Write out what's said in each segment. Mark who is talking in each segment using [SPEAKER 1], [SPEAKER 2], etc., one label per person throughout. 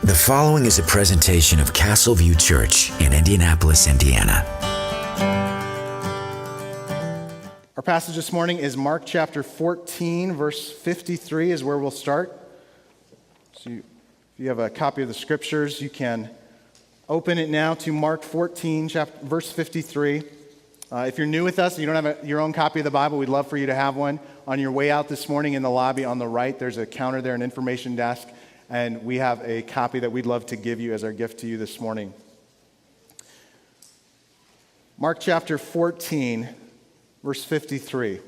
[SPEAKER 1] The following is a presentation of Castle View Church in Indianapolis, Indiana.
[SPEAKER 2] Our passage this morning is Mark chapter 14, verse 53 is where we'll start. So if you have a copy of the scriptures, you can open it now to Mark 14, verse 53. If you're new with us and you don't have your own copy of the Bible, we'd love for you to have one. On your way out this morning in the lobby on the right, there's a counter there, an information desk, and we have a copy that we'd love to give you as our gift to you this morning. Mark chapter 14, verse 53.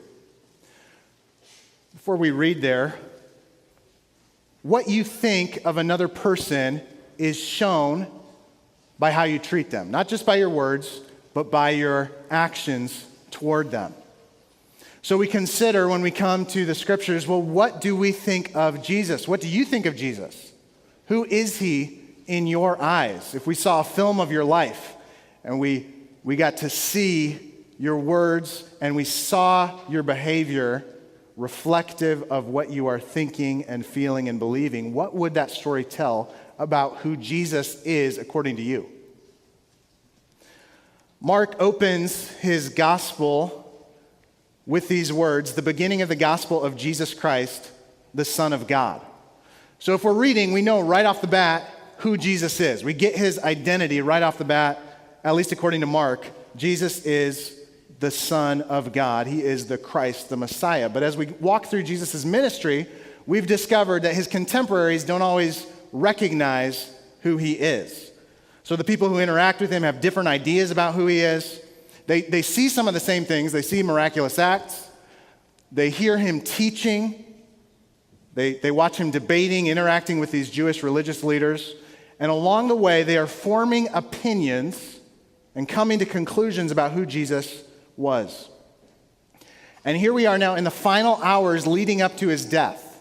[SPEAKER 2] Before we read there, what you think of another person is shown by how you treat them. Not just by your words, but by your actions toward them. So we consider when we come to the scriptures, well, what do we think of Jesus? What do you think of Jesus? Who is he in your eyes? If we saw a film of your life and we got to see your words and we saw your behavior reflective of what you are thinking and feeling and believing, what would that story tell about who Jesus is according to you? Mark opens his gospel with these words, the beginning of the gospel of Jesus Christ, the Son of God. So if we're reading, we know right off the bat who Jesus is. We get his identity right off the bat, at least according to Mark. Jesus is the Son of God. He is the Christ, the Messiah. But as we walk through Jesus' ministry, we've discovered that his contemporaries don't always recognize who he is. So the people who interact with him have different ideas about who he is. They see some of the same things. They see miraculous acts. They hear him teaching. They watch him debating, interacting with these Jewish religious leaders. And along the way, they are forming opinions and coming to conclusions about who Jesus was. And here we are now in the final hours leading up to his death.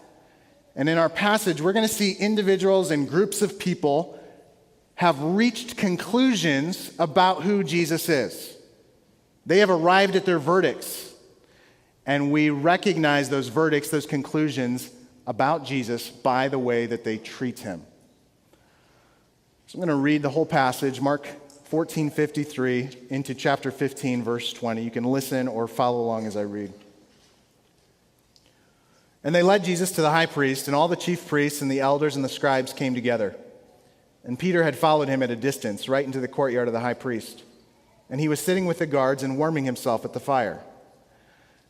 [SPEAKER 2] And in our passage, we're going to see individuals and groups of people have reached conclusions about who Jesus is. They have arrived at their verdicts, and we recognize those verdicts, those conclusions about Jesus by the way that they treat him. So I'm going to read the whole passage, Mark 14:53 into chapter 15, verse 20. You can listen or follow along as I read. And they led Jesus to the high priest, and all the chief priests and the elders and the scribes came together. And Peter had followed him at a distance, right into the courtyard of the high priest. And he was sitting with the guards and warming himself at the fire.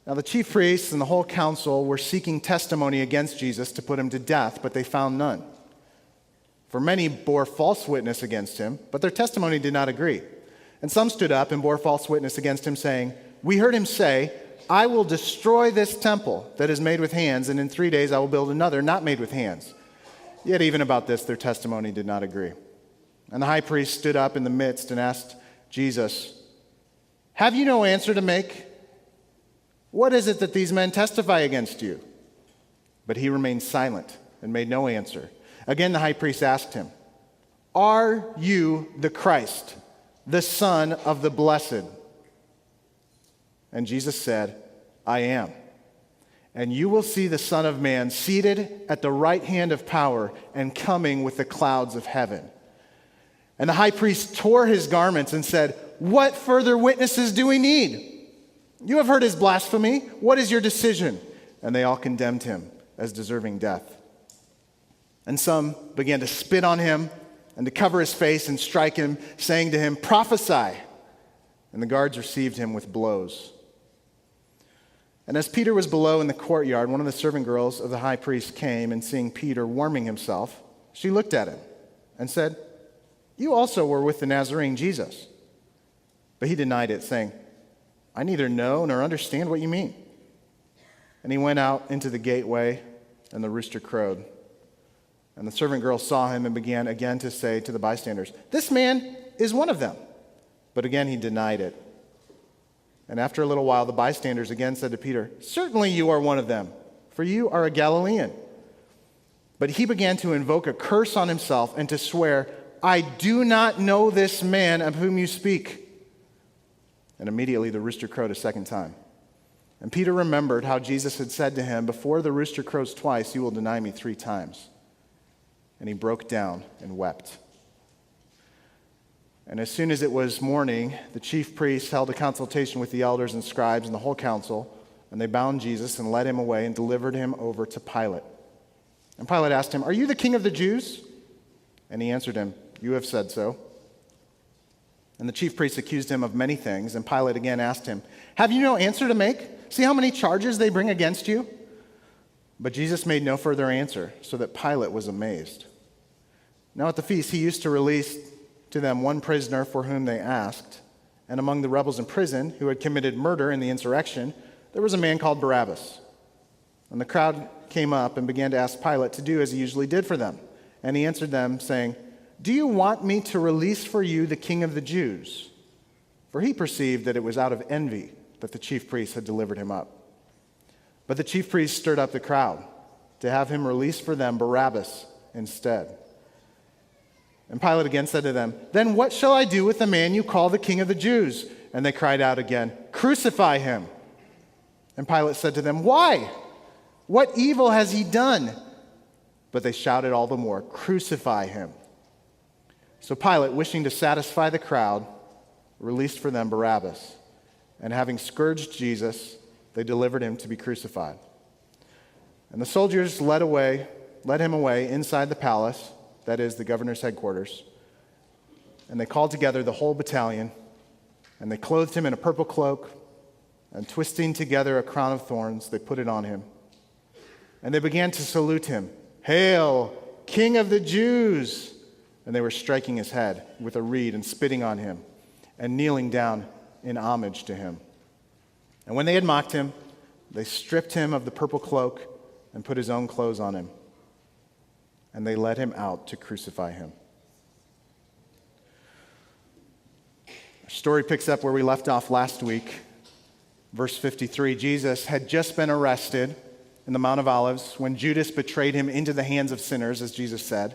[SPEAKER 2] Now the chief priests and the whole council were seeking testimony against Jesus to put him to death, but they found none. For many bore false witness against him, but their testimony did not agree. And some stood up and bore false witness against him, saying, "We heard him say, 'I will destroy this temple that is made with hands, and in 3 days I will build another not made with hands.' Yet even about this, their testimony did not agree. And the high priest stood up in the midst and asked Jesus, 'Have you no answer to make? What is it that these men testify against you?' But he remained silent and made no answer. Again, the high priest asked him, 'Are you the Christ, the Son of the Blessed?' And Jesus said, 'I am. And you will see the Son of Man seated at the right hand of power and coming with the clouds of heaven.' And the high priest tore his garments and said, 'What further witnesses do we need? You have heard his blasphemy. What is your decision?' And they all condemned him as deserving death. And some began to spit on him and to cover his face and strike him, saying to him, 'Prophesy.' And the guards received him with blows. And as Peter was below in the courtyard, one of the servant girls of the high priest came, and seeing Peter warming himself, she looked at him and said, 'You also were with the Nazarene Jesus.' But he denied it, saying, 'I neither know nor understand what you mean.' And he went out into the gateway, and the rooster crowed. And the servant girl saw him and began again to say to the bystanders, 'This man is one of them.' But again he denied it. And after a little while, the bystanders again said to Peter, 'Certainly you are one of them, for you are a Galilean.' But he began to invoke a curse on himself and to swear, 'I do not know this man of whom you speak.' And immediately the rooster crowed a second time. And Peter remembered how Jesus had said to him, 'Before the rooster crows twice, you will deny me 3 times.' and he broke down and wept. And as soon as it was morning, the chief priests held a consultation with the elders and scribes and the whole council, and they bound Jesus and led him away and delivered him over to Pilate. And Pilate asked him, "Are you the king of the Jews?" And he answered him, "You have said so." And the chief priests accused him of many things, and Pilate again asked him, "Have you no answer to make? See how many charges they bring against you?" But Jesus made no further answer, so that Pilate was amazed. Now at the feast he used to release to them one prisoner for whom they asked. And among the rebels in prison who had committed murder in the insurrection, there was a man called Barabbas. And the crowd came up and began to ask Pilate to do as he usually did for them. And he answered them, saying, "Do you want me to release for you the king of the Jews?" For he perceived that it was out of envy that the chief priests had delivered him up. But the chief priests stirred up the crowd to have him release for them Barabbas instead. And Pilate again said to them, "Then what shall I do with the man you call the king of the Jews?" And they cried out again, "Crucify him." And Pilate said to them, "Why? What evil has he done?" But they shouted all the more, "Crucify him." So Pilate, wishing to satisfy the crowd, released for them Barabbas. And having scourged Jesus, they delivered him to be crucified. And the soldiers led him away inside the palace, that is, the governor's headquarters. And they called together the whole battalion, and they clothed him in a purple cloak, and twisting together a crown of thorns, they put it on him. And they began to salute him, "Hail, King of the Jews!" And they were striking his head with a reed and spitting on him, and kneeling down in homage to him. And when they had mocked him, they stripped him of the purple cloak and put his own clothes on him. And they led him out to crucify him. Our story picks up where we left off last week. Verse 53, Jesus had just been arrested in the Mount of Olives when Judas betrayed him into the hands of sinners, as Jesus said.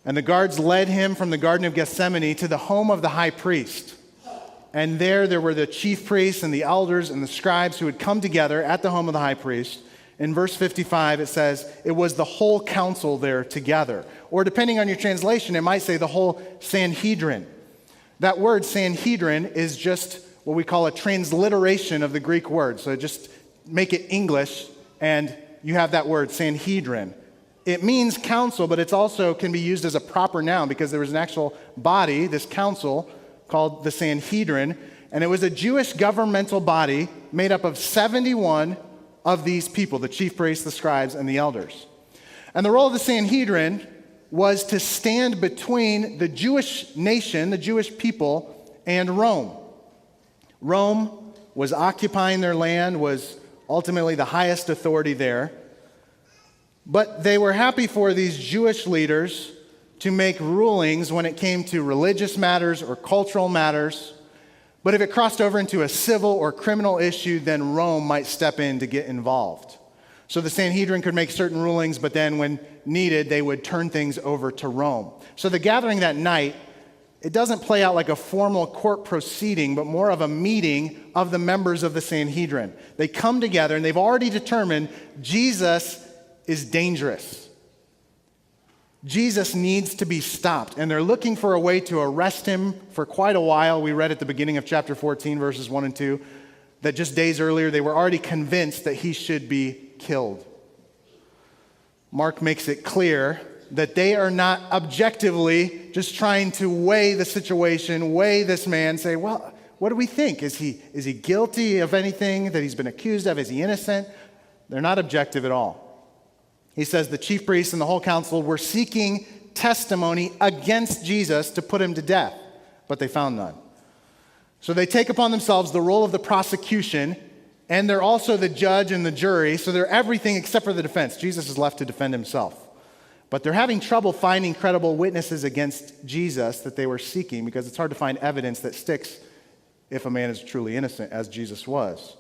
[SPEAKER 2] And the guards led him from the Garden of Gethsemane to the home of the high priest. And there were the chief priests and the elders and the scribes who had come together at the home of the high priest. In verse 55, it says, it was the whole council there together. Or depending on your translation, it might say the whole Sanhedrin. That word Sanhedrin is just what we call a transliteration of the Greek word. So just make it English, and you have that word, Sanhedrin. It means council, but it also can be used as a proper noun because there was an actual body, this council, called the Sanhedrin, and it was a Jewish governmental body made up of 71 of these people, the chief priests, the scribes, and the elders. And the role of the Sanhedrin was to stand between the Jewish nation, the Jewish people, and Rome. Rome was occupying their land, was ultimately the highest authority there. But they were happy for these Jewish leaders to make rulings when it came to religious matters or cultural matters. But if it crossed over into a civil or criminal issue, then Rome might step in to get involved. So the Sanhedrin could make certain rulings, but then when needed, they would turn things over to Rome. So the gathering that night, it doesn't play out like a formal court proceeding, but more of a meeting of the members of the Sanhedrin. They come together and they've already determined Jesus is dangerous. Jesus needs to be stopped, and they're looking for a way to arrest him for quite a while. We read at the beginning of chapter 14, verses 1 and 2, that just days earlier they were already convinced that he should be killed. Mark makes it clear that they are not objectively just trying to weigh the situation, weigh this man, say, well, what do we think? Is he guilty of anything that he's been accused of? Is he innocent? They're not objective at all. He says the chief priests and the whole council were seeking testimony against Jesus to put him to death, but they found none. So they take upon themselves the role of the prosecution, and they're also the judge and the jury, so they're everything except for the defense. Jesus is left to defend himself. But they're having trouble finding credible witnesses against Jesus that they were seeking because it's hard to find evidence that sticks if a man is truly innocent, as Jesus was.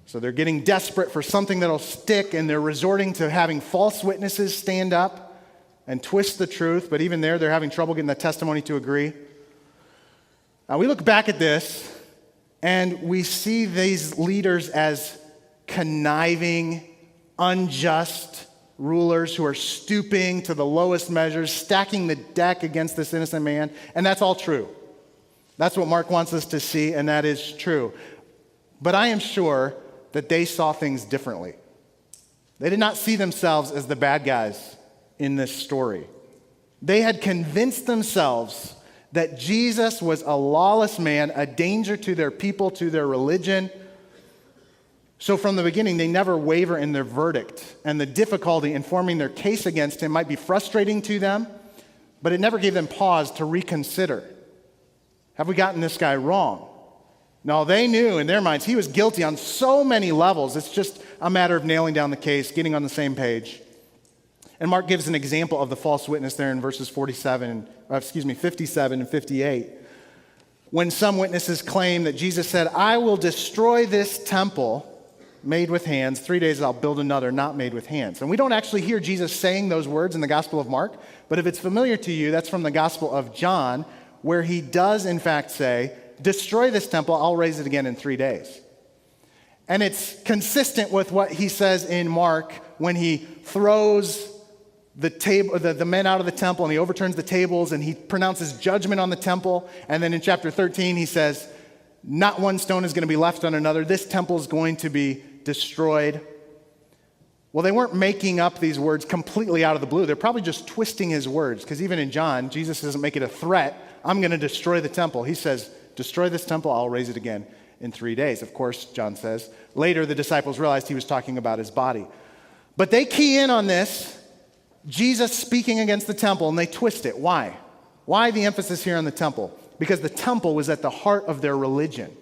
[SPEAKER 2] So they're getting desperate for something that'll stick, and they're resorting to having false witnesses stand up and twist the truth, but even there, they're having trouble getting the testimony to agree. Now, we look back at this, and we see these leaders as conniving, unjust, rulers who are stooping to the lowest measures, stacking the deck against this innocent man. And that's all true. That's what Mark wants us to see, and that is true. But I am sure that they saw things differently. They did not see themselves as the bad guys in this story. They had convinced themselves that Jesus was a lawless man, a danger to their people, to their religion. So from the beginning, they never waver in their verdict, and the difficulty in forming their case against him might be frustrating to them, but it never gave them pause to reconsider. Have we gotten this guy wrong? No, they knew in their minds he was guilty on so many levels. It's just a matter of nailing down the case, getting on the same page. And Mark gives an example of the false witness there in verses 57 and 58. When some witnesses claim that Jesus said, "I will destroy this temple made with hands. 3 days I'll build another not made with hands." And we don't actually hear Jesus saying those words in the Gospel of Mark, but if it's familiar to you, that's from the Gospel of John, where he does in fact say, "Destroy this temple, I'll raise it again in 3 days." And it's consistent with what he says in Mark when he throws the men out of the temple and he overturns the tables and he pronounces judgment on the temple. And then in chapter 13, he says, "Not one stone is going to be left on another. This temple is going to be destroyed." Well, they weren't making up these words completely out of the blue. They're probably just twisting his words, because even in John, Jesus doesn't make it a threat. "I'm going to destroy the temple." He says, "Destroy this temple, I'll raise it again in 3 days." Of course, John says. Later, the disciples realized he was talking about his body. But they key in on this, Jesus speaking against the temple, and they twist it. Why? Why the emphasis here on the temple? Because the temple was at the heart of their religion.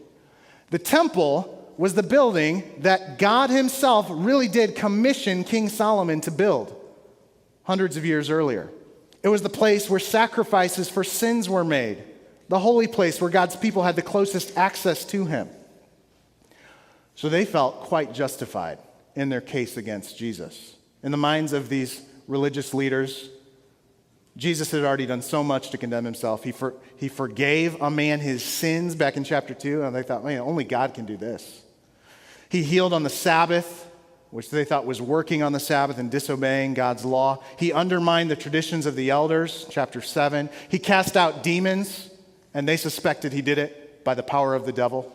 [SPEAKER 2] The temple was the building that God himself really did commission King Solomon to build hundreds of years earlier. It was the place where sacrifices for sins were made, the holy place where God's people had the closest access to him. So they felt quite justified in their case against Jesus. In the minds of these religious leaders, Jesus had already done so much to condemn himself. He forgave a man his sins back in chapter 2, and they thought, man, only God can do this. He healed on the Sabbath, which they thought was working on the Sabbath and disobeying God's law. He undermined the traditions of the elders, chapter 7. He cast out demons, and they suspected he did it by the power of the devil.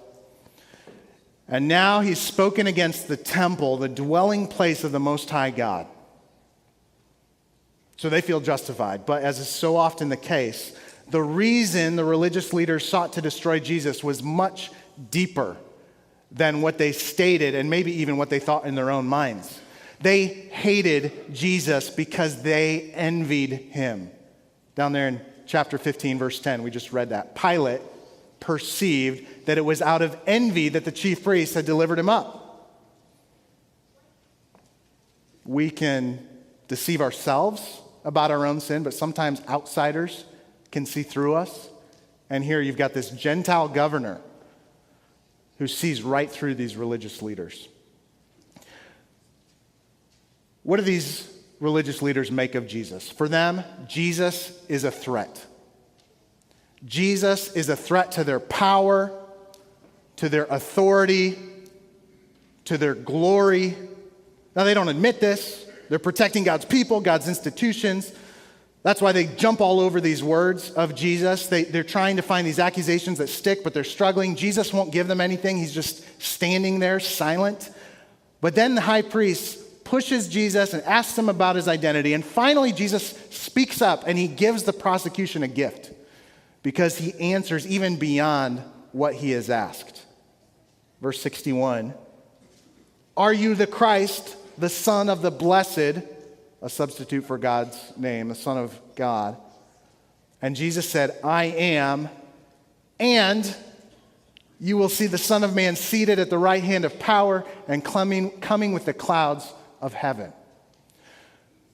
[SPEAKER 2] And now he's spoken against the temple, the dwelling place of the Most High God. So they feel justified. But as is so often the case, the reason the religious leaders sought to destroy Jesus was much deeper than what they stated and maybe even what they thought in their own minds. They hated Jesus because they envied him. Down there in chapter 15, verse 10, we just read that. Pilate perceived that it was out of envy that the chief priests had delivered him up. We can deceive ourselves about our own sin, but sometimes outsiders can see through us. And here you've got this Gentile governor who sees right through these religious leaders. What do these religious leaders make of Jesus? For them, Jesus is a threat. Jesus is a threat to their power, to their authority, to their glory. Now, they don't admit this. They're protecting God's people, God's institutions. That's why they jump all over these words of Jesus. They're trying to find these accusations that stick, but they're struggling. Jesus won't give them anything. He's just standing there silent. But then the high priest pushes Jesus and asks him about his identity. And finally, Jesus speaks up and he gives the prosecution a gift because he answers even beyond what he has asked. Verse 61, "Are you the Christ, the Son of the Blessed," a substitute for God's name, the Son of God? And Jesus said, "I am, and you will see the Son of Man seated at the right hand of power and coming with the clouds of heaven."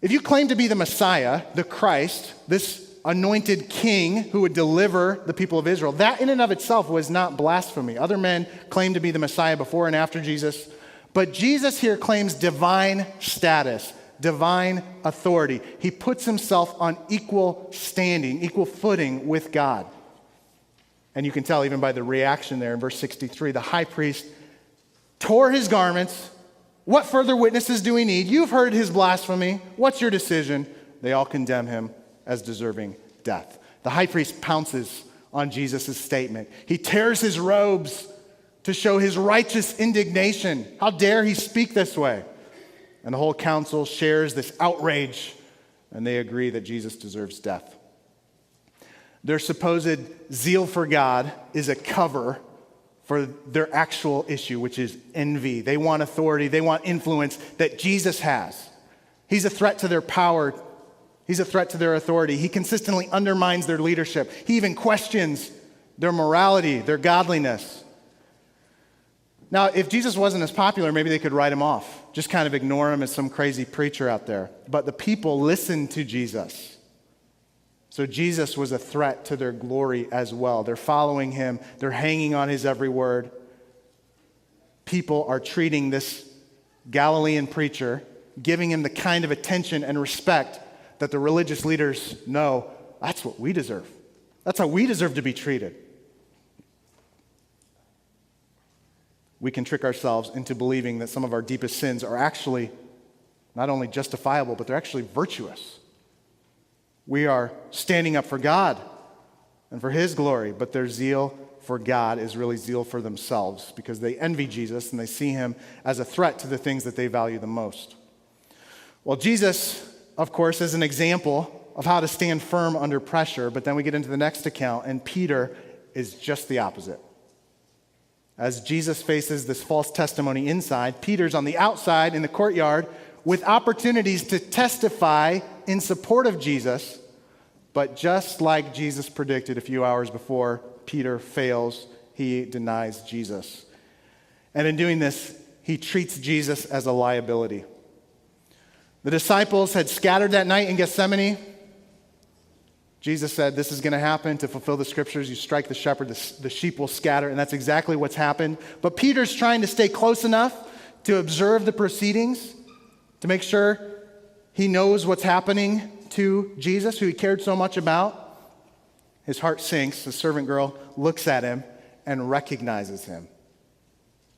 [SPEAKER 2] If you claim to be the Messiah, the Christ, this anointed king who would deliver the people of Israel, that in and of itself was not blasphemy. Other men claimed to be the Messiah before and after Jesus. But Jesus here claims divine status, divine authority. He puts himself on equal standing, equal footing with God. And you can tell even by the reaction there in verse 63, the high priest tore his garments What further witnesses do we need? You've heard his blasphemy. What's your decision?" They all condemn him as deserving death. The high priest pounces on Jesus' statement. He tears his robes to show his righteous indignation. How dare he speak this way? And the whole council shares this outrage, and they agree that Jesus deserves death. Their supposed zeal for God is a cover for their actual issue, which is envy. They want authority, they want influence that Jesus has. He's a threat to their power. He's a threat to their authority. He consistently undermines their leadership. He even questions their morality, their godliness. Now, if Jesus wasn't as popular, maybe they could write him off, just kind of ignore him as some crazy preacher out there. But the people listened to Jesus. So Jesus was a threat to their glory as well. They're following him. They're hanging on his every word. People are treating this Galilean preacher, giving him the kind of attention and respect that the religious leaders know, that's what we deserve. That's how we deserve to be treated. We can trick ourselves into believing that some of our deepest sins are actually not only justifiable, but they're actually virtuous. We are standing up for God and for his glory, but their zeal for God is really zeal for themselves because they envy Jesus and they see him as a threat to the things that they value the most. Well, Jesus, of course, is an example of how to stand firm under pressure, but then we get into the next account, and Peter is just the opposite. As Jesus faces this false testimony inside, Peter's on the outside in the courtyard with opportunities to testify in support of Jesus. But just like Jesus predicted a few hours before, Peter fails. He denies Jesus. And in doing this, he treats Jesus as a liability. The disciples had scattered that night in Gethsemane. Jesus said, this is going to happen to fulfill the scriptures. You strike the shepherd, the sheep will scatter, and that's exactly what's happened. But Peter's trying to stay close enough to observe the proceedings, to make sure he knows what's happening to Jesus, who he cared so much about. His heart sinks. The servant girl looks at him and recognizes him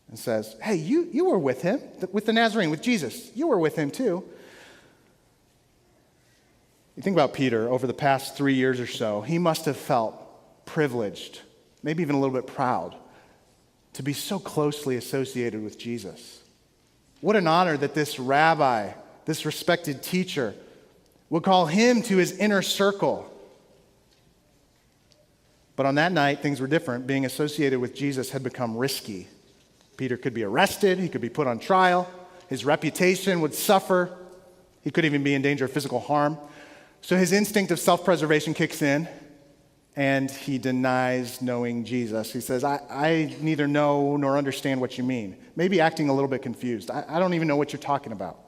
[SPEAKER 2] and says, hey, you were with him, with the Nazarene, with Jesus. You were with him too. You think about Peter over the past 3 years or so, he must have felt privileged, maybe even a little bit proud, to be so closely associated with Jesus. What an honor that this rabbi, this respected teacher, would call him to his inner circle. But on that night, things were different. Being associated with Jesus had become risky. Peter could be arrested, he could be put on trial, his reputation would suffer, he could even be in danger of physical harm. So his instinct of self-preservation kicks in, and he denies knowing Jesus. He says, I neither know nor understand what you mean. Maybe acting a little bit confused. I don't even know what you're talking about.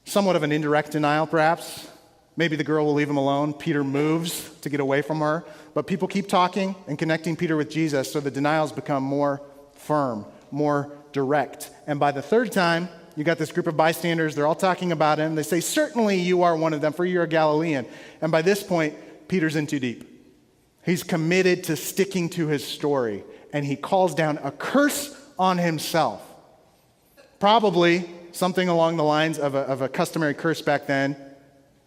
[SPEAKER 2] Somewhat of an indirect denial, perhaps. Maybe the girl will leave him alone. Peter moves to get away from her. But people keep talking and connecting Peter with Jesus, so the denials become more firm, more direct. And by the third time, you got this group of bystanders, they're all talking about him. They say, certainly you are one of them, for you're a Galilean. And by this point, Peter's in too deep. He's committed to sticking to his story, and he calls down a curse on himself. Probably something along the lines of a customary curse back then.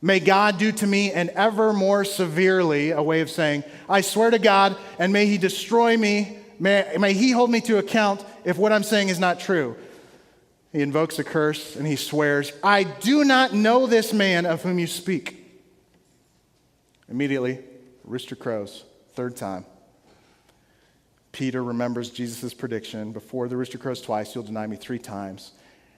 [SPEAKER 2] May God do to me and ever more severely, a way of saying, I swear to God, and may he destroy me, may he hold me to account if what I'm saying is not true. He invokes a curse and he swears, I do not know this man of whom you speak. Immediately, rooster crows, third time. Peter remembers Jesus' prediction, before the rooster crows twice, you'll deny me 3 times.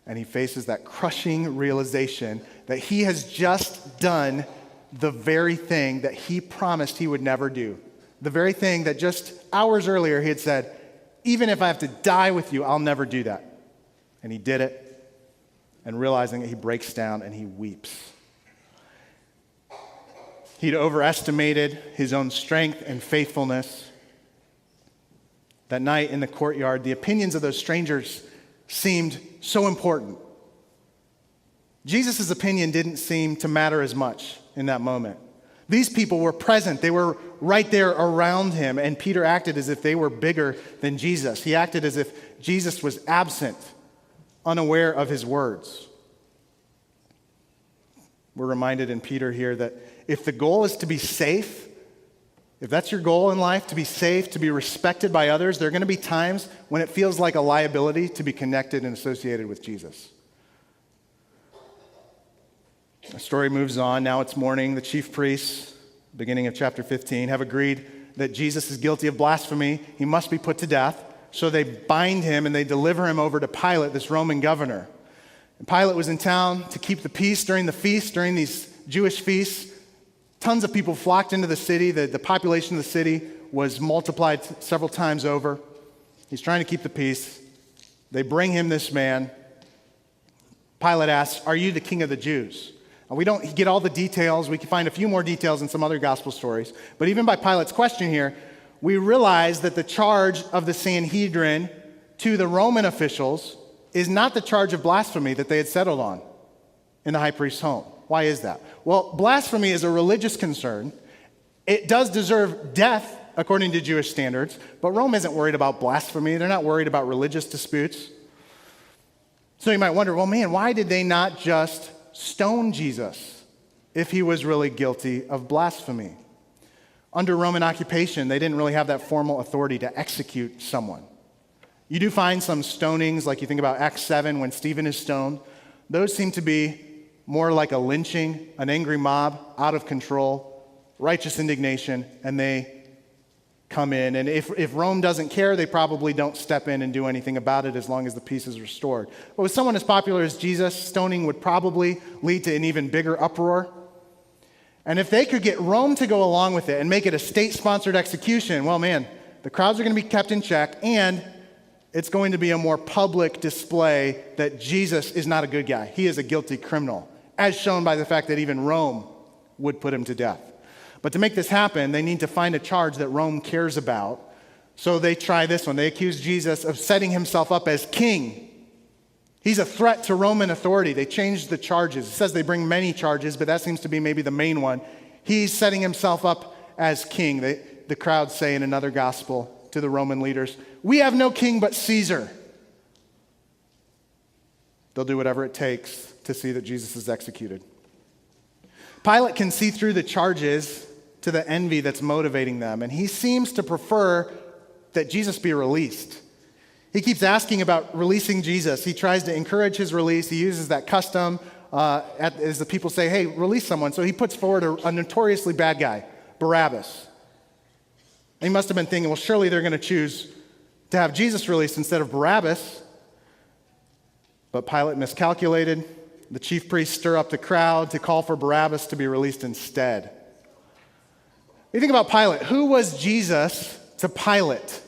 [SPEAKER 2] And he faces that crushing realization that he has just done the very thing that he promised he would never do. The very thing that just hours earlier he had said, even if I have to die with you, I'll never do that. And he did it, and realizing it, he breaks down and he weeps. He'd overestimated his own strength and faithfulness. That night in the courtyard, the opinions of those strangers seemed so important. Jesus' opinion didn't seem to matter as much in that moment. These people were present. They were right there around him, and Peter acted as if they were bigger than Jesus. He acted as if Jesus was absent. unaware of his words. We're reminded in Peter here that if the goal is to be safe, if that's your goal in life, to be safe, to be respected by others, there are going to be times when it feels like a liability to be connected and associated with Jesus. The story moves on. Now it's morning. The chief priests, beginning of chapter 15, have agreed that Jesus is guilty of blasphemy. He must be put to death. So they bind him and they deliver him over to Pilate, this Roman governor. And Pilate was in town to keep the peace during the feast, during these Jewish feasts. Tons of people flocked into the city. The population of the city was multiplied several times over. He's trying to keep the peace. They bring him this man. Pilate asks, "Are you the king of the Jews?" And we don't get all the details. We can find a few more details in some other gospel stories. But even by Pilate's question here, we realize that the charge of the Sanhedrin to the Roman officials is not the charge of blasphemy that they had settled on in the high priest's home. Why is that? Well, blasphemy is a religious concern. It does deserve death according to Jewish standards, but Rome isn't worried about blasphemy. They're not worried about religious disputes. So you might wonder, well, man, why did they not just stone Jesus if he was really guilty of blasphemy? Under Roman occupation, they didn't really have that formal authority to execute someone. You do find some stonings, like you think about Acts 7 when Stephen is stoned. Those seem to be more like a lynching, an angry mob, out of control, righteous indignation, and they come in. And if Rome doesn't care, they probably don't step in and do anything about it as long as the peace is restored. But with someone as popular as Jesus, stoning would probably lead to an even bigger uproar. And if they could get Rome to go along with it and make it a state-sponsored execution, well, man, the crowds are going to be kept in check, and it's going to be a more public display that Jesus is not a good guy. He is a guilty criminal, as shown by the fact that even Rome would put him to death. But to make this happen, they need to find a charge that Rome cares about. So they try this one. They accuse Jesus of setting himself up as king. He's a threat to Roman authority. They changed the charges. It says they bring many charges, but that seems to be maybe the main one. He's setting himself up as king. The crowd say in another gospel to the Roman leaders, "We have no king but Caesar." They'll do whatever it takes to see that Jesus is executed. Pilate can see through the charges to the envy that's motivating them, and he seems to prefer that Jesus be released. He keeps asking about releasing Jesus. He tries to encourage his release. He uses that custom as the people say, "Hey, release someone." So he puts forward a notoriously bad guy, Barabbas. He must have been thinking, well, surely they're going to choose to have Jesus released instead of Barabbas. But Pilate miscalculated. The chief priests stir up the crowd to call for Barabbas to be released instead. You think about Pilate. Who was Jesus to Pilate?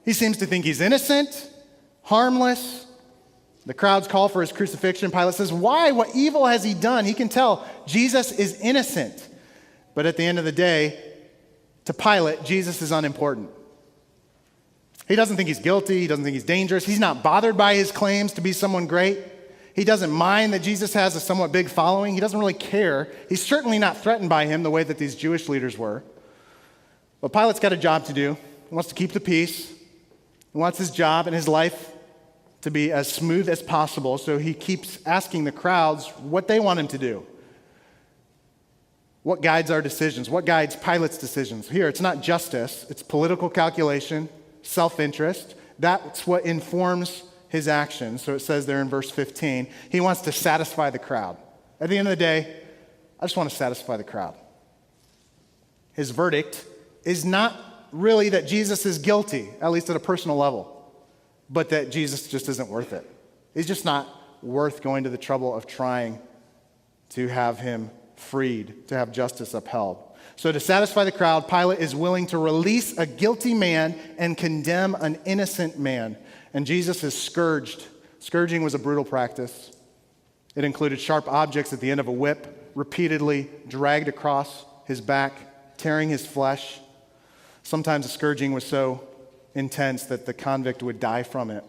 [SPEAKER 2] He seems to think he's innocent, harmless. The crowds call for his crucifixion. Pilate says, why? What evil has he done? He can tell Jesus is innocent. But at the end of the day, to Pilate, Jesus is unimportant. He doesn't think he's guilty. He doesn't think he's dangerous. He's not bothered by his claims to be someone great. He doesn't mind that Jesus has a somewhat big following. He doesn't really care. He's certainly not threatened by him the way that these Jewish leaders were. But Pilate's got a job to do. He wants to keep the peace. He wants his job and his life to be as smooth as possible. So he keeps asking the crowds what they want him to do. What guides our decisions? What guides Pilate's decisions? Here, it's not justice. It's political calculation, self-interest. That's what informs his actions. So it says there in verse 15, he wants to satisfy the crowd. At the end of the day, I just want to satisfy the crowd. His verdict is not really that Jesus is guilty, at least at a personal level, but that Jesus just isn't worth it. He's just not worth going to the trouble of trying to have him freed, to have justice upheld. So to satisfy the crowd, Pilate is willing to release a guilty man and condemn an innocent man. And Jesus is scourged. Scourging was a brutal practice. It included sharp objects at the end of a whip, repeatedly dragged across his back, tearing his flesh. Sometimes the scourging was so intense that the convict would die from it.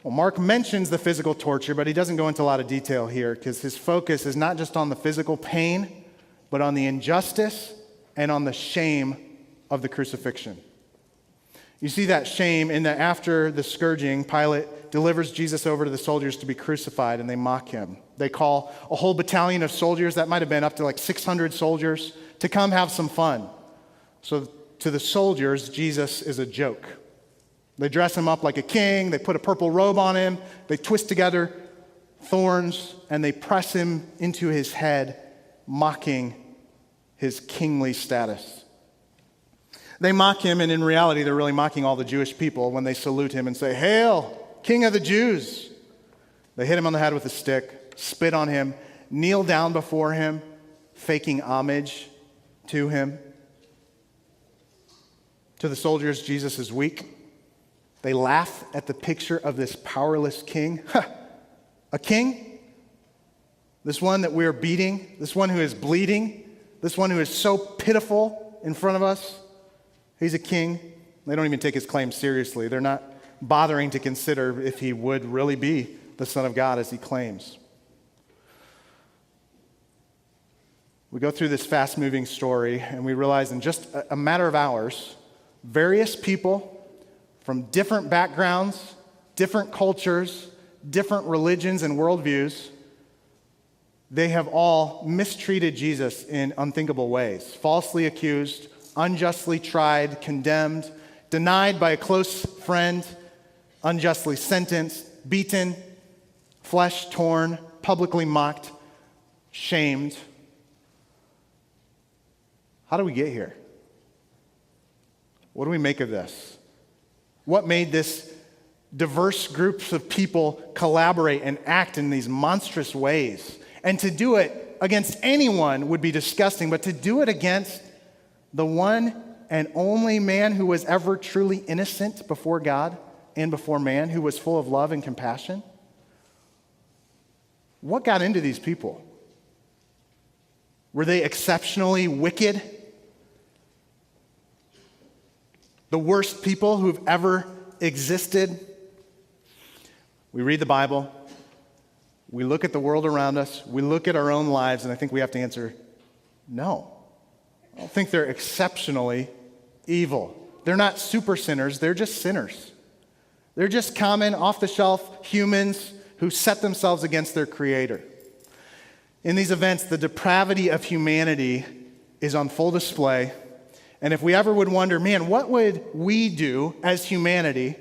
[SPEAKER 2] Well, Mark mentions the physical torture, but he doesn't go into a lot of detail here because his focus is not just on the physical pain, but on the injustice and on the shame of the crucifixion. You see that shame in that after the scourging, Pilate delivers Jesus over to the soldiers to be crucified, and they mock him. They call a whole battalion of soldiers, that might have been up to like 600 soldiers, to come have some fun. So to the soldiers, Jesus is a joke. They dress him up like a king, they put a purple robe on him, they twist together thorns, and they press him into his head, mocking his kingly status. They mock him, and in reality, they're really mocking all the Jewish people when they salute him and say, "Hail, King of the Jews!" They hit him on the head with a stick, spit on him, kneel down before him, faking homage to him. To the soldiers, Jesus is weak. They laugh at the picture of this powerless king. A king? This one that we're beating, this one who is bleeding, this one who is so pitiful in front of us. He's a king. They don't even take his claim seriously. They're not bothering to consider if he would really be the Son of God as he claims. We go through this fast-moving story, and we realize in just a matter of hours, various people from different backgrounds, different cultures, different religions and worldviews, they have all mistreated Jesus in unthinkable ways, falsely accused, unjustly tried, condemned, denied by a close friend, unjustly sentenced, beaten, flesh torn, publicly mocked, shamed. How do we get here? What do we make of this? What made this diverse groups of people collaborate and act in these monstrous ways? And to do it against anyone would be disgusting, but to do it against the one and only man who was ever truly innocent before God and before man, who was full of love and compassion? What got into these people? Were they exceptionally wicked? The worst people who've ever existed? We read the Bible, we look at the world around us, we look at our own lives, and I think we have to answer, no. I don't think they're exceptionally evil. They're not super sinners, they're just sinners. They're just common, off-the-shelf humans who set themselves against their Creator. In these events, the depravity of humanity is on full display. And if we ever would wonder, man, what would we do as humanity?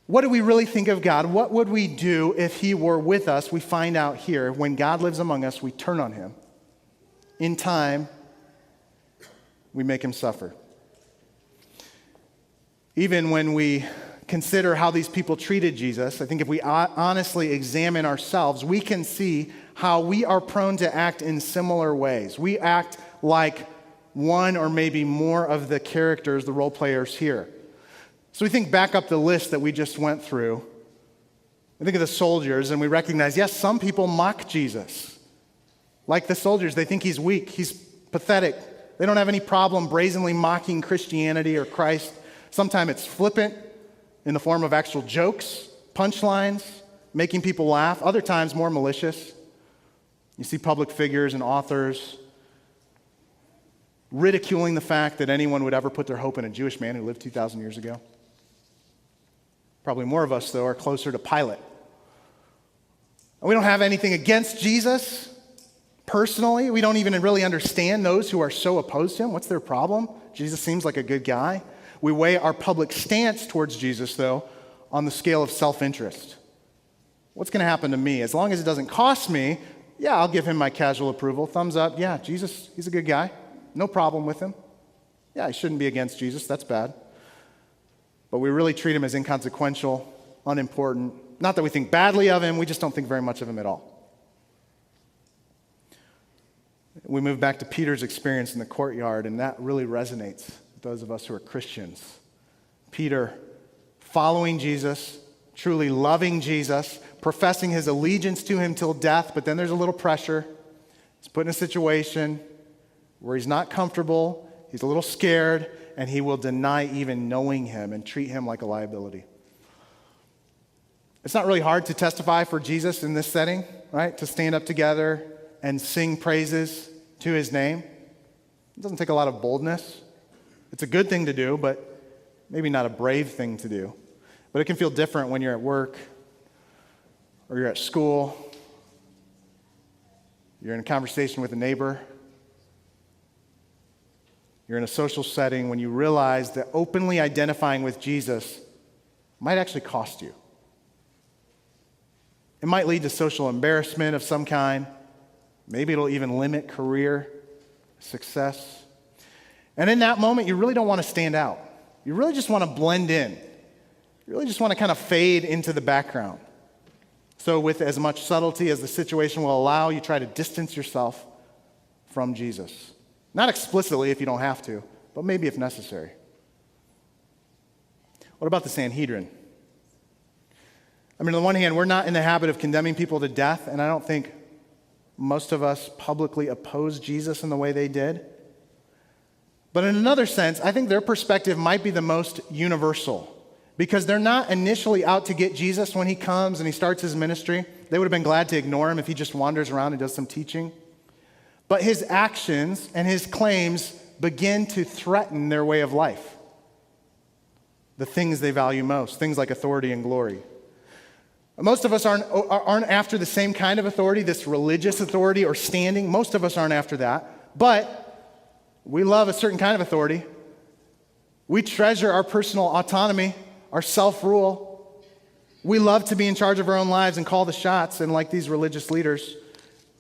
[SPEAKER 2] What do we really think of God? What would we do if He were with us? We find out here, when God lives among us, we turn on Him. In time, we make Him suffer. Even when we consider how these people treated Jesus, I think if we honestly examine ourselves, we can see how we are prone to act in similar ways. We act like one or maybe more of the characters, the role players here. So we think back up the list that we just went through. I think of the soldiers, and we recognize, yes, some people mock Jesus. Like the soldiers, they think He's weak, He's pathetic. They don't have any problem brazenly mocking Christianity or Christ. Sometimes it's flippant in the form of actual jokes, punchlines, making people laugh. Other times more malicious. You see public figures and authors ridiculing the fact that anyone would ever put their hope in a Jewish man who lived 2,000 years ago. Probably more of us, though, are closer to Pilate. And we don't have anything against Jesus personally. We don't even really understand those who are so opposed to Him. What's their problem? Jesus seems like a good guy. We weigh our public stance towards Jesus, though, on the scale of self-interest. What's going to happen to me? As long as it doesn't cost me, yeah, I'll give Him my casual approval. Thumbs up. Yeah, Jesus, He's a good guy. No problem with Him. Yeah, I shouldn't be against Jesus. That's bad. But we really treat Him as inconsequential, unimportant. Not that we think badly of Him, we just don't think very much of Him at all. We move back to Peter's experience in the courtyard, and that really resonates with those of us who are Christians. Peter, following Jesus, truly loving Jesus, professing his allegiance to Him till death, but then there's a little pressure. He's put in a situation where he's not comfortable, he's a little scared, and he will deny even knowing Him and treat Him like a liability. It's not really hard to testify for Jesus in this setting, right? To stand up together and sing praises to His name. It doesn't take a lot of boldness. It's a good thing to do, but maybe not a brave thing to do, but it can feel different when you're at work or you're at school, you're in a conversation with a neighbor, you're in a social setting when you realize that openly identifying with Jesus might actually cost you. It might lead to social embarrassment of some kind. Maybe it'll even limit career success. And in that moment, you really don't want to stand out. You really just want to blend in. You really just want to kind of fade into the background. So with as much subtlety as the situation will allow, you try to distance yourself from Jesus. Not explicitly if you don't have to, but maybe if necessary. What about the Sanhedrin? I mean, on the one hand, we're not in the habit of condemning people to death, and I don't think most of us publicly oppose Jesus in the way they did. But in another sense, I think their perspective might be the most universal, because they're not initially out to get Jesus when he comes and he starts his ministry. They would have been glad to ignore him if he just wanders around and does some teaching. But his actions and his claims begin to threaten their way of life, the things they value most, things like authority and glory. Most of us aren't after the same kind of authority, this religious authority or standing. Most of us aren't after that. But we love a certain kind of authority. We treasure our personal autonomy, our self-rule. We love to be in charge of our own lives and call the shots. And like these religious leaders,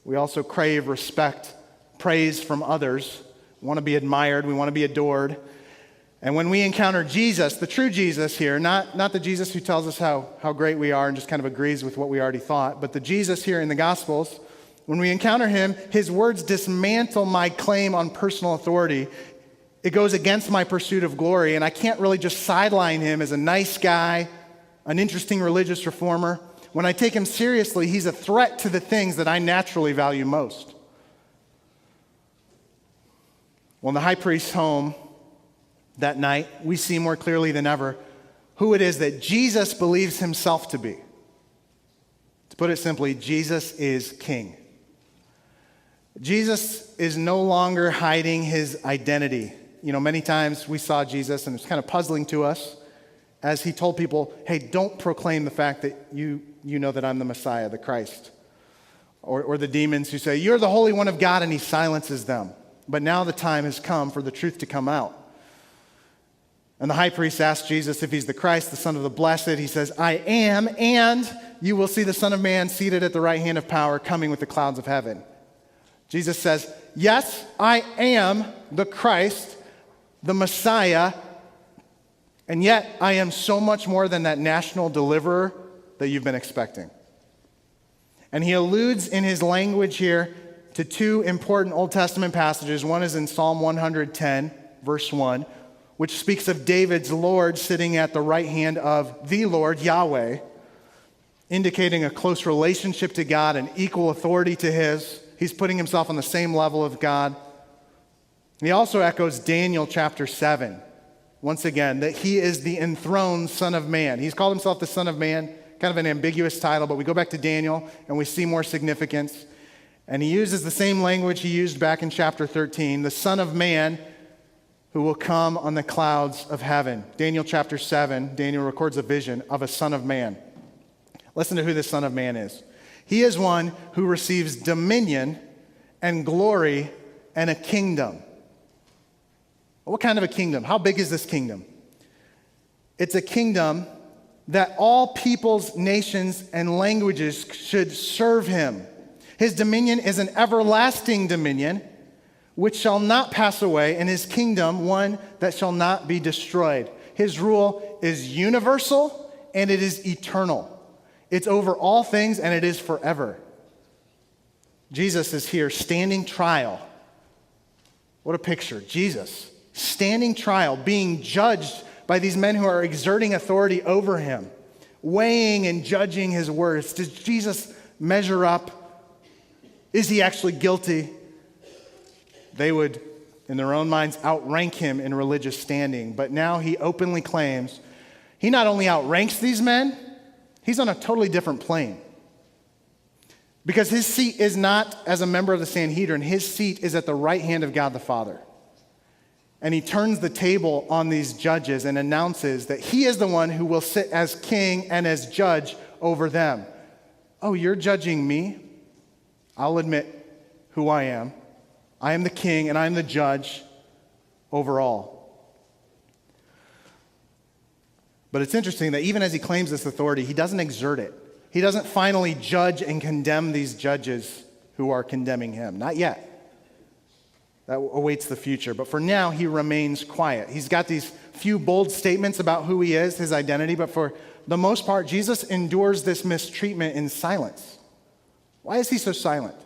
[SPEAKER 2] we also crave respect, praise from others. We want to be admired. We want to be adored. And when we encounter Jesus, the true Jesus here, not the Jesus who tells us how great we are and just kind of agrees with what we already thought, but the Jesus here in the Gospels, when we encounter him, his words dismantle my claim on personal authority. It goes against my pursuit of glory, and I can't really just sideline him as a nice guy, an interesting religious reformer. When I take him seriously, he's a threat to the things that I naturally value most. Well, in the high priest's home, that night, we see more clearly than ever who it is that Jesus believes himself to be. To put it simply, Jesus is king. Jesus is no longer hiding his identity. You know, many times we saw Jesus, and it's kind of puzzling to us, as he told people, hey, don't proclaim the fact that you know that I'm the Messiah, the Christ. Or the demons who say, you're the Holy One of God, and he silences them. But now the time has come for the truth to come out. And the high priest asked Jesus if he's the Christ, the Son of the Blessed. He says, I am, and you will see the Son of Man seated at the right hand of power, coming with the clouds of heaven. Jesus says, yes, I am the Christ, the Messiah, and yet I am so much more than that national deliverer that you've been expecting. And he alludes in his language here to two important Old Testament passages. One is in Psalm 110, verse 1, which speaks of David's Lord sitting at the right hand of the Lord, Yahweh, indicating a close relationship to God and equal authority to his. He's putting himself on the same level of God. And he also echoes Daniel chapter 7, once again, that he is the enthroned Son of Man. He's called himself the Son of Man, kind of an ambiguous title, but we go back to Daniel and we see more significance. And he uses the same language he used back in chapter 13, the Son of Man who will come on the clouds of heaven. Daniel chapter 7, Daniel records a vision of a Son of Man. Listen to who this Son of Man is. He is one who receives dominion and glory and a kingdom. What kind of a kingdom? How big is this kingdom? It's a kingdom that all peoples, nations, and languages should serve him. His dominion is an everlasting dominion which shall not pass away, and his kingdom one that shall not be destroyed. His rule is universal and it is eternal. It's over all things and it is forever. Jesus is here standing trial. What a picture. Jesus standing trial, being judged by these men who are exerting authority over him, weighing and judging his words. Does Jesus measure up? Is he actually guilty? They would, in their own minds, outrank him in religious standing. But now he openly claims he not only outranks these men, he's on a totally different plane. Because his seat is not as a member of the Sanhedrin. His seat is at the right hand of God the Father. And he turns the table on these judges and announces that he is the one who will sit as king and as judge over them. Oh, you're judging me? I'll admit who I am. I am the king and I am the judge over all. But it's interesting that even as he claims this authority, he doesn't exert it. He doesn't finally judge and condemn these judges who are condemning him. Not yet. That awaits the future. But for now, he remains quiet. He's got these few bold statements about who he is, his identity, but for the most part, Jesus endures this mistreatment in silence. Why is he so silent?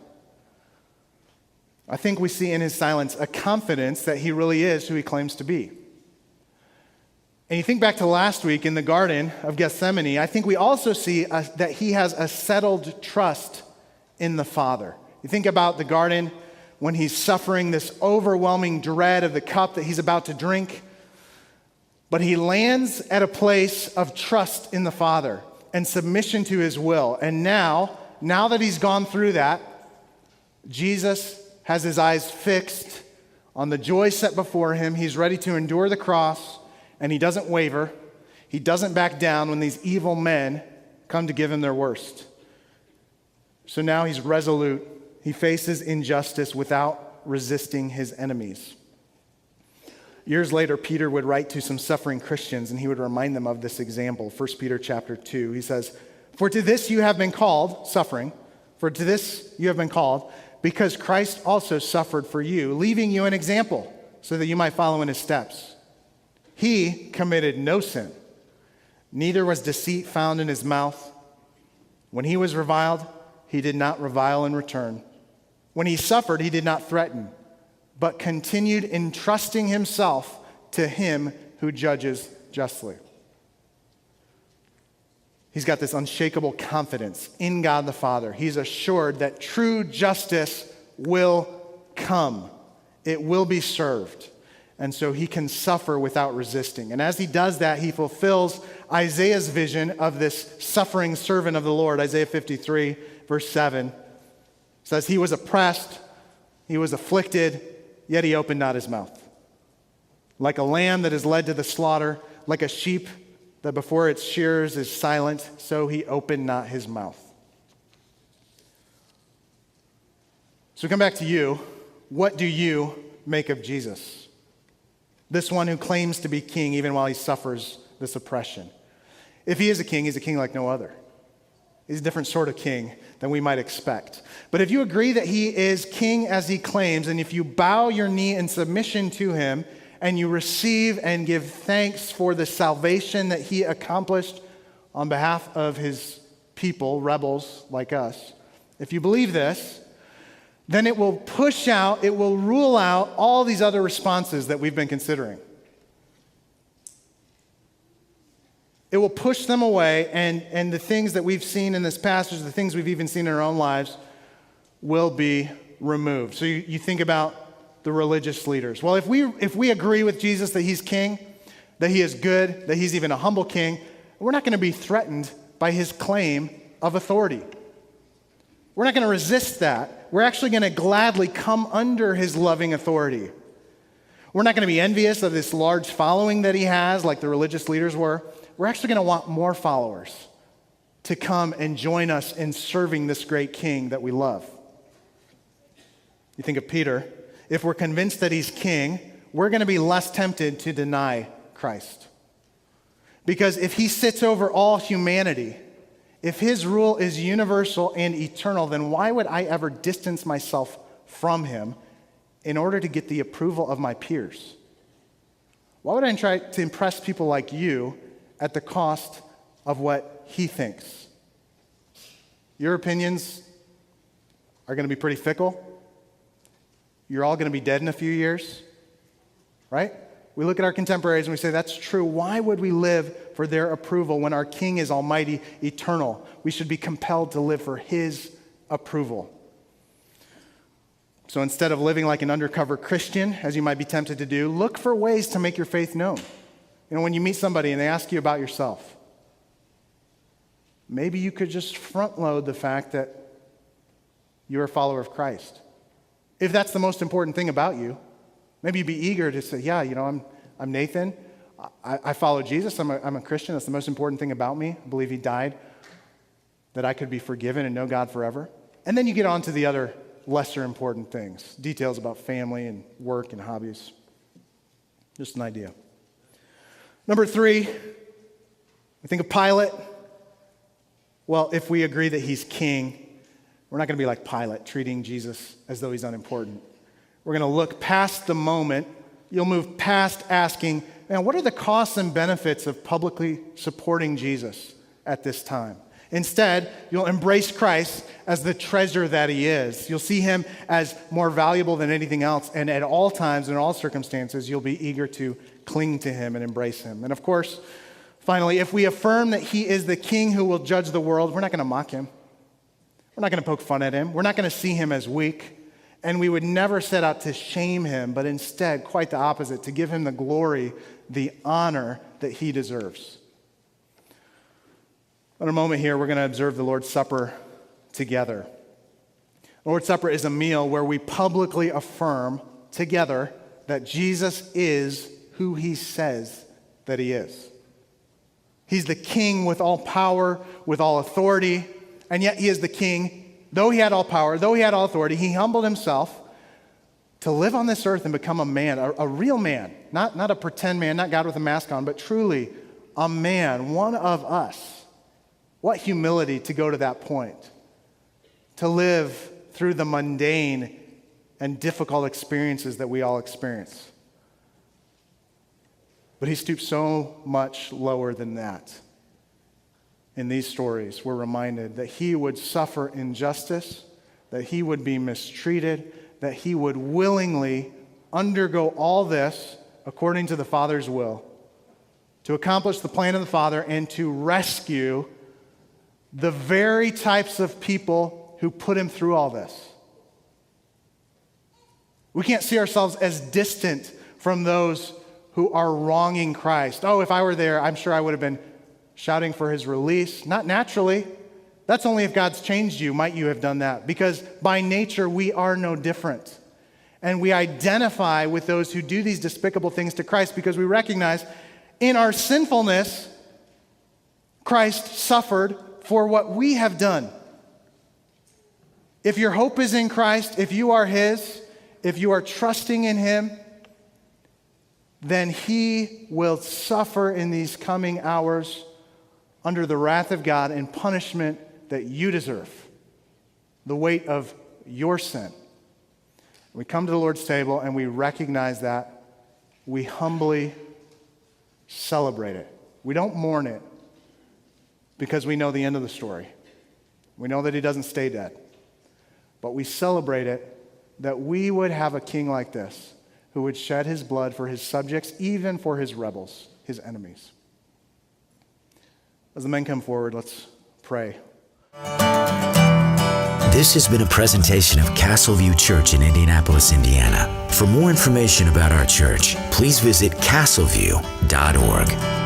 [SPEAKER 2] I think we see in his silence a confidence that he really is who he claims to be. And you think back to last week in the Garden of Gethsemane, I think we also see that he has a settled trust in the Father. You think about the garden when he's suffering this overwhelming dread of the cup that he's about to drink. But he lands at a place of trust in the Father and submission to his will. And now that he's gone through that, Jesus has his eyes fixed on the joy set before him. He's ready to endure the cross, and he doesn't waver. He doesn't back down when these evil men come to give him their worst. So now he's resolute. He faces injustice without resisting his enemies. Years later, Peter would write to some suffering Christians, and he would remind them of this example. 1 Peter chapter 2, he says, "For to this you have been called," suffering, "for to this you have been called, because Christ also suffered for you, leaving you an example, so that you might follow in his steps. He committed no sin, neither was deceit found in his mouth. When he was reviled, he did not revile in return. When he suffered, he did not threaten, but continued entrusting himself to him who judges justly." He's got this unshakable confidence in God the Father. He's assured that true justice will come. It will be served. And so he can suffer without resisting. And as he does that, he fulfills Isaiah's vision of this suffering servant of the Lord. Isaiah 53, verse 7 says, "He was oppressed, he was afflicted, yet he opened not his mouth. Like a lamb that is led to the slaughter, like a sheep that before its shearers is silent, so he opened not his mouth." So come back to you. What do you make of Jesus? This one who claims to be king even while he suffers this oppression. If he is a king, he's a king like no other. He's a different sort of king than we might expect. But if you agree that he is king as he claims, and if you bow your knee in submission to him, and you receive and give thanks for the salvation that he accomplished on behalf of his people, rebels like us, if you believe this, then it will push out, it will rule out all these other responses that we've been considering. It will push them away, and the things that we've seen in this passage, the things we've even seen in our own lives, will be removed. So you think about the religious leaders. Well, if we agree with Jesus that he's king, that he is good, that he's even a humble king, we're not going to be threatened by his claim of authority. We're not going to resist that. We're actually going to gladly come under his loving authority. We're not going to be envious of this large following that he has, like the religious leaders were. We're actually going to want more followers to come and join us in serving this great king that we love. You think of Peter. If we're convinced that he's king, we're going to be less tempted to deny Christ. Because if he sits over all humanity, if his rule is universal and eternal, then why would I ever distance myself from him in order to get the approval of my peers? Why would I try to impress people like you at the cost of what he thinks? Your opinions are going to be pretty fickle. You're all going to be dead in a few years, right? We look at our contemporaries and we say, that's true. Why would we live for their approval when our king is almighty, eternal? We should be compelled to live for his approval. So instead of living like an undercover Christian, as you might be tempted to do, look for ways to make your faith known. You know, when you meet somebody and they ask you about yourself, maybe you could just front load the fact that you're a follower of Christ. If that's the most important thing about you, Maybe you'd be eager to say, yeah, I'm Nathan. I follow Jesus. I'm a Christian. That's the most important thing about me. I believe he died that I could be forgiven and know God forever. And then you get on to the other lesser important things, details about family and work and hobbies. Just an idea. Number 3, we think of Pilate. Well, if we agree that he's king, we're not going to be like Pilate, treating Jesus as though he's unimportant. We're going to look past the moment. You'll move past asking, man, what are the costs and benefits of publicly supporting Jesus at this time? Instead, you'll embrace Christ as the treasure that he is. You'll see him as more valuable than anything else, and at all times and all circumstances, you'll be eager to cling to him and embrace him. And of course, finally, if we affirm that he is the king who will judge the world, we're not going to mock him. We're not going to poke fun at him. We're not going to see him as weak. And we would never set out to shame him, but instead, quite the opposite, to give him the glory, the honor that he deserves. In a moment here, we're going to observe the Lord's Supper together. The Lord's Supper is a meal where we publicly affirm together that Jesus is who he says that he is. He's the king with all power, with all authority, and yet he is the king. Though he had all power, though he had all authority, he humbled himself to live on this earth and become a man, a real man, not a pretend man, not God with a mask on, but truly a man, one of us. What humility to go to that point, to live through the mundane and difficult experiences that we all experience. But he stooped so much lower than that. In these stories, we're reminded that he would suffer injustice, that he would be mistreated, that he would willingly undergo all this according to the Father's will, to accomplish the plan of the Father and to rescue the very types of people who put him through all this. We can't see ourselves as distant from those who are wronging Christ. Oh, if I were there, I'm sure I would have been shouting for his release. Not naturally. That's only if God's changed you, might you have done that. Because by nature, we are no different. And we identify with those who do these despicable things to Christ because we recognize in our sinfulness, Christ suffered for what we have done. If your hope is in Christ, if you are his, if you are trusting in him, then he will suffer in these coming hours under the wrath of God and punishment that you deserve, the weight of your sin. We come to the Lord's table and we recognize that. We humbly celebrate it. We don't mourn it because we know the end of the story. We know that he doesn't stay dead. But we celebrate it that we would have a king like this who would shed his blood for his subjects, even for his rebels, his enemies. As the men come forward, let's pray.
[SPEAKER 1] This has been a presentation of Castle View Church in Indianapolis, Indiana. For more information about our church, please visit castleview.org.